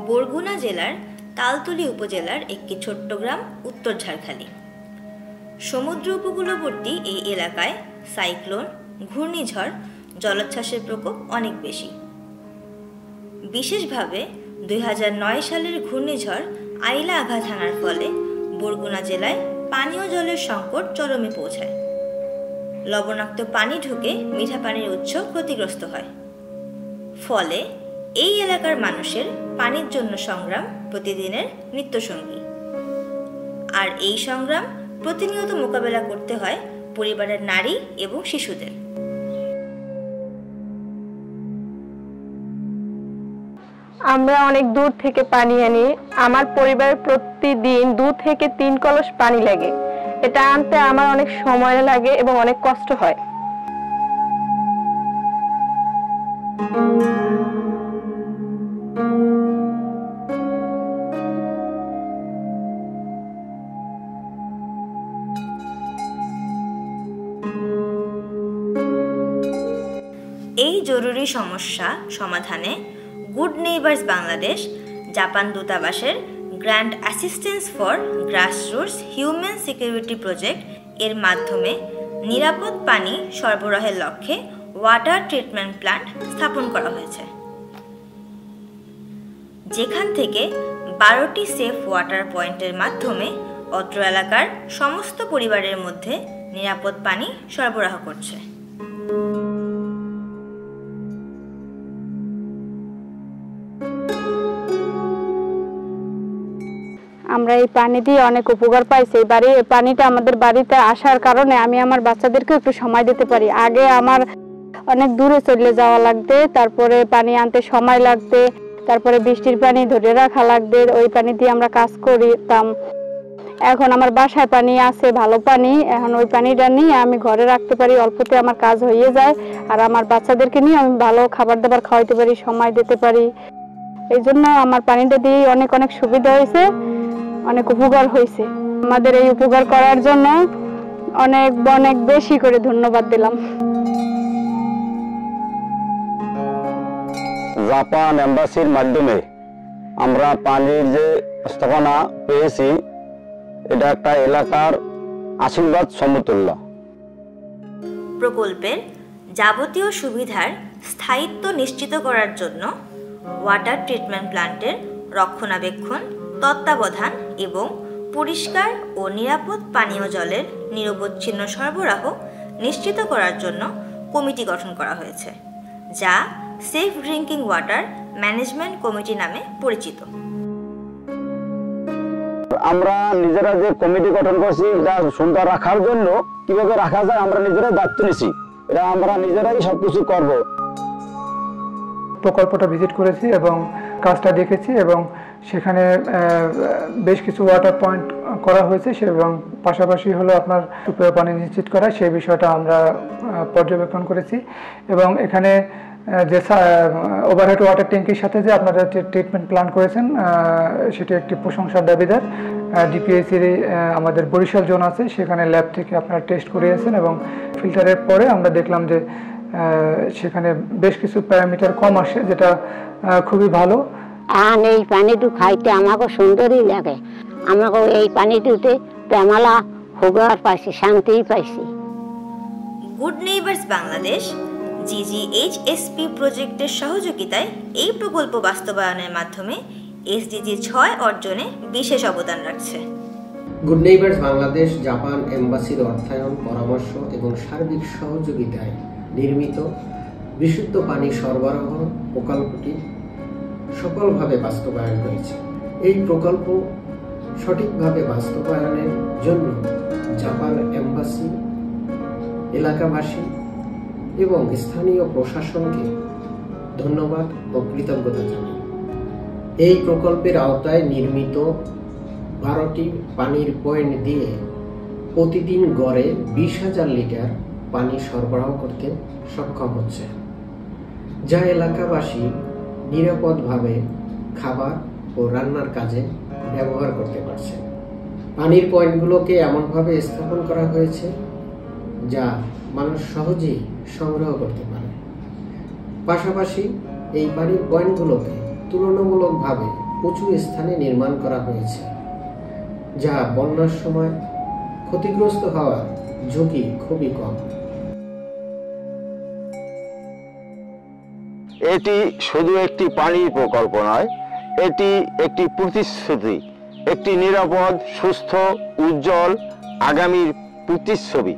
বরগুনা জেলার তালতলী উপজেলার একটি ছোট্ট গ্রাম উত্তর ঝাড়খালি। সমুদ্র উপকূলবর্তী এই এলাকায় সাইক্লোন, ঘূর্ণিঝড়, জলোচ্ছ্বাসের প্রকোপ অনেক বেশি। বিশেষভাবে 2009 সালের ঘূর্ণিঝড় আইলা আঘাত হানার ফলে বরগুনা জেলায় পানীয় জলের সংকট চরমে পৌঁছায়। লবণাক্ত পানি ঢুকে মিঠা পানির উৎস ক্ষতিগ্রস্ত হয়। ফলে এই এলাকার মানুষের পানির জন্য সংগ্রাম প্রতিদিনের নিত্যসঙ্গী। আর এই সংগ্রাম প্রতিনিয়ত মোকাবেলা করতে হয় পরিবারের নারী এবং শিশুদের। আমরা অনেক দূর থেকে পানি আনি। আমার পরিবারের প্রতিদিন 2 থেকে 3 কলস পানি লাগে। এটা আনতে আমার অনেক সময় লাগে এবং অনেক কষ্ট হয়। এই জরুরি সমস্যা সমাধানে গুড নেইবার্স বাংলাদেশ জাপান দূতাবাসের grand assistance for grassroots human security project এর মাধ্যমে নিরাপদ পানি সরবরাহের লক্ষ্যে ওয়াটার ট্রিটমেন্ট প্ল্যান্ট স্থাপন করা হয়েছে, যেখান থেকে 12টি সেফ ওয়াটার পয়েন্টের মাধ্যমে অত্র এলাকার সমস্ত পরিবারের মধ্যে নিরাপদ পানি সরবরাহ করছে। আমরা এই পানি দিয়ে অনেক উপকার পাইছি। এই পানিটা আমাদের বাড়িতে আসার কারণে আমি আমার বাচ্চাদেরকে একটু সময় দিতে পারি। আগে আমার অনেক দূরে চলে যাওয়া লাগবে, তারপরে পানি আনতে সময় লাগবে, তারপরে বৃষ্টির পানি ধরে রাখা লাগবে, ওই পানি দিয়ে আমরা কাজ করতাম। এখন আমার বাসায় পানি আছে, ভালো পানি, এখন ওই পানিটা নিয়ে আমি ঘরে রাখতে পারি, অল্পতে আমার কাজ হয়ে যায়। আর আমার বাচ্চাদেরকে নিয়ে আমি ভালো খাবার দাবার খাওয়াইতে পারি, সময় দিতে পারি। এই জন্য আমার পানিটা দিয়ে অনেক অনেক সুবিধা হয়েছে, অনেক উপকার হয়েছে। আমাদের এই উপকার করার জন্য অনেক অনেক বেশি করে ধন্যবাদ দিলাম। জাপান এম্বাসির মাধ্যমে আমরা পানির যে স্থাপনা পেয়েছি, এটা একটা এলাকার আশীর্বাদ সমতুল্য। প্রকল্পের যাবতীয় সুবিধার স্থায়িত্ব নিশ্চিত করার জন্য ওয়াটার ট্রিটমেন্ট প্ল্যান্টের রক্ষণাবেক্ষণ, তত্ত্বাবধান এবং পরিষ্কার ও নিরাপদ পানীয় জলের নিরবচ্ছিন্ন সরবরাহ নিশ্চিত করার জন্য কমিটি গঠন করা হয়েছে, যা safe drinking water management committee নামে পরিচিত। আমরা নিজেরা যে কমিটি গঠন করছি, এটা সুন্দর রাখার জন্য কিভাবে রাখা যায় আমরা নিজেরাই দায়িত্ব নিছি। এটা আমরা নিজেরাই সবকিছু করব। প্রকল্পটা ভিজিট করেছি এবং কাজটা দেখেছি এবং সেখানে বেশ কিছু ওয়াটার পয়েন্ট করা হয়েছে এবং পাশাপাশি হলো আপনার সুপেয় পানি নিশ্চিত করা, সেই বিষয়টা আমরা পর্যবেক্ষণ করেছি। এবং এখানে যে ওভারহেড ওয়াটার ট্যাঙ্কির সাথে যে আপনারা ট্রিটমেন্ট প্ল্যান করেছেন, সেটি একটি প্রশংসার দাবিদার। ডিপিএসির আমাদের বরিশাল জোন আছে, সেখানে ল্যাব থেকে আপনারা টেস্ট করিয়েছেন এবং ফিল্টারের পরে আমরা দেখলাম যে সেখানে বেশ কিছু প্যারামিটার কম আসে, যেটা খুবই ভালো। আর এই পানিটু খাইতে আমাকে সুন্দরই লাগে। আমাকে এই পানিটুতে প্রেমালা হুগার পাইছি, শান্তি পাইছি। গুড নেইবার্স বাংলাদেশ GGHSP প্রজেক্টের সহযোগিতায় এই প্রকল্প বাস্তবায়নের মাধ্যমে SDG 6 অর্জনে বিশেষ অবদান রাখছে। গুড নেইবার্স বাংলাদেশ জাপান এম্বাসির অর্থায়ন, পরামর্শ এবং সার্বিক সহযোগিতায় নির্মিত বিশুদ্ধ পানি সরবরাহ প্রকল্পটি সফলভাবে বাস্তবায়ন হয়েছে। এই প্রকল্প সঠিকভাবে বাস্তবায়নের জন্য জাপান এম্বাসি, এলাকাবাসী এবং স্থানীয় প্রশাসনকে ধন্যবাদ ও কৃতজ্ঞতা জানাই। এই প্রকল্পের আওতায় নির্মিত 12টি পানির পয়েন্ট দিয়ে প্রতিদিন গড়ে 20,000 লিটার পানি সরবরাহ করতে সক্ষম হচ্ছে, যা এলাকাবাসী নিরাপদভাবে খাবার ও রান্নার কাজে ব্যবহার করতে পারছে। পানির পয়েন্টগুলোকে এমনভাবে স্থাপন করা হয়েছে যা মানুষ সহজেই সংগ্রহ করতে পারে। পাশাপাশি এই পানির পয়েন্টগুলোকে তুলনামূলকভাবে উঁচু স্থানে নির্মাণ করা হয়েছে, যা বন্যার সময় ক্ষতিগ্রস্ত হওয়ার ঝুঁকি খুবই কম। এটি শুধু একটি পানির প্রকল্প নয়, এটি একটি প্রতিশ্রুতি, একটি নিরাপদ, সুস্থ, উজ্জ্বল আগামীর প্রতিচ্ছবি।